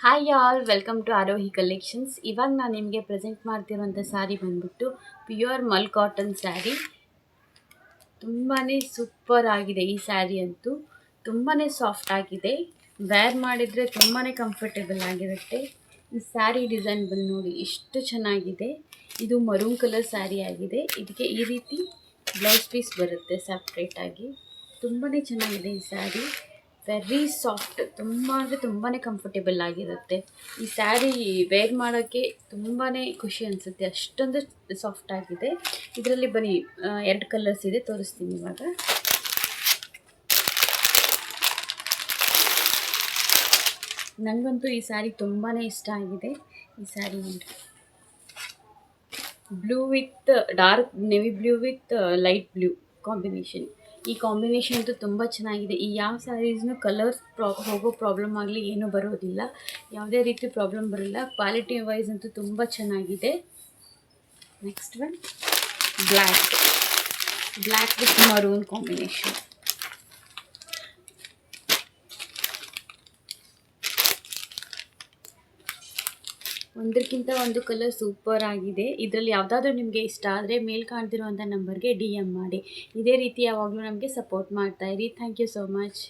Hi all, welcome to Aarohi collections. ಇವಾಗ ನಾನು ನಿಮಗೆ ಪ್ರೆಸೆಂಟ್ ಮಾಡ್ತಿರೋಂಥ ಸ್ಯಾರಿ ಬಂದ್ಬಿಟ್ಟು ಪ್ಯೂರ್ ಮಲ್ ಕಾಟನ್ ಸ್ಯಾರಿ. ತುಂಬಾ ಸೂಪರ್ ಆಗಿದೆ ಈ ಸ್ಯಾರಿ ಅಂತೂ. ತುಂಬಾ ಸಾಫ್ಟ್ ಆಗಿದೆ. ವೇರ್ ಮಾಡಿದರೆ ತುಂಬಾ ಕಂಫರ್ಟೇಬಲ್ ಆಗಿರುತ್ತೆ. ಈ ಸ್ಯಾರಿ ಡಿಸೈನ್ ಬಂದು ನೋಡಿ ಎಷ್ಟು ಚೆನ್ನಾಗಿದೆ. ಇದು ಮರೂನ್ ಕಲರ್ ಸ್ಯಾರಿ ಆಗಿದೆ. ಇದಕ್ಕೆ ಈ ರೀತಿ ಬ್ಲೌಸ್ ಪೀಸ್ ಬರುತ್ತೆ ಸಪ್ರೇಟಾಗಿ. ತುಂಬಾ ಚೆನ್ನಾಗಿದೆ ಈ ಸ್ಯಾರಿ. ವೆರಿ ಸಾಫ್ಟ್, ತುಂಬ ಅಂದರೆ ತುಂಬಾ ಕಂಫರ್ಟೇಬಲ್ ಆಗಿರುತ್ತೆ. ಈ ಸ್ಯಾರಿ ವೇರ್ ಮಾಡೋಕ್ಕೆ ತುಂಬಾ ಖುಷಿ ಅನಿಸುತ್ತೆ, ಅಷ್ಟೊಂದು ಸಾಫ್ಟ್ ಆಗಿದೆ. ಇದರಲ್ಲಿ ಬನ್ನಿ, 2 ಕಲರ್ಸ್ ಇದೆ, ತೋರಿಸ್ತೀನಿ ಇವಾಗ. ನನಗಂತೂ ಈ ಸ್ಯಾರಿ ತುಂಬಾ ಇಷ್ಟ ಆಗಿದೆ. ಈ ಸ್ಯಾರಿ ನೋಡಿ, blue with dark navy blue with light blue combination. ಈ ಕಾಂಬಿನೇಷನ್ ಅಂತೂ ತುಂಬ ಚೆನ್ನಾಗಿದೆ. ಈ ಯಾವ ಸ್ಯಾರೀಸ್ನೂ ಕಲರ್ಸ್ ಹೋಗೋ ಪ್ರಾಬ್ಲಮ್ ಆಗಲಿ ಏನೂ ಬರೋದಿಲ್ಲ, ಯಾವುದೇ ರೀತಿ ಪ್ರಾಬ್ಲಮ್ ಬರೋಲ್ಲ. ಕ್ವಾಲಿಟಿ ವೈಸ್ ಅಂತೂ ತುಂಬ ಚೆನ್ನಾಗಿದೆ. Next one black with maroon combination. ಒಂದಕ್ಕಿಂತ ಒಂದು ಕಲರ್ ಸೂಪರ್ ಆಗಿದೆ. ಇದರಲ್ಲಿ ಯಾವುದಾದ್ರೂ ನಿಮಗೆ ಇಷ್ಟ ಆದರೆ ಮೇಲ್ ಕಾಣ್ತಿರುವಂಥ ನಂಬರ್ಗೆ DM ಮಾಡಿ. ಇದೇ ರೀತಿ ಯಾವಾಗಲೂ ನಮಗೆ ಸಪೋರ್ಟ್ ಮಾಡ್ತಾಯಿರಿ. Thank you so much.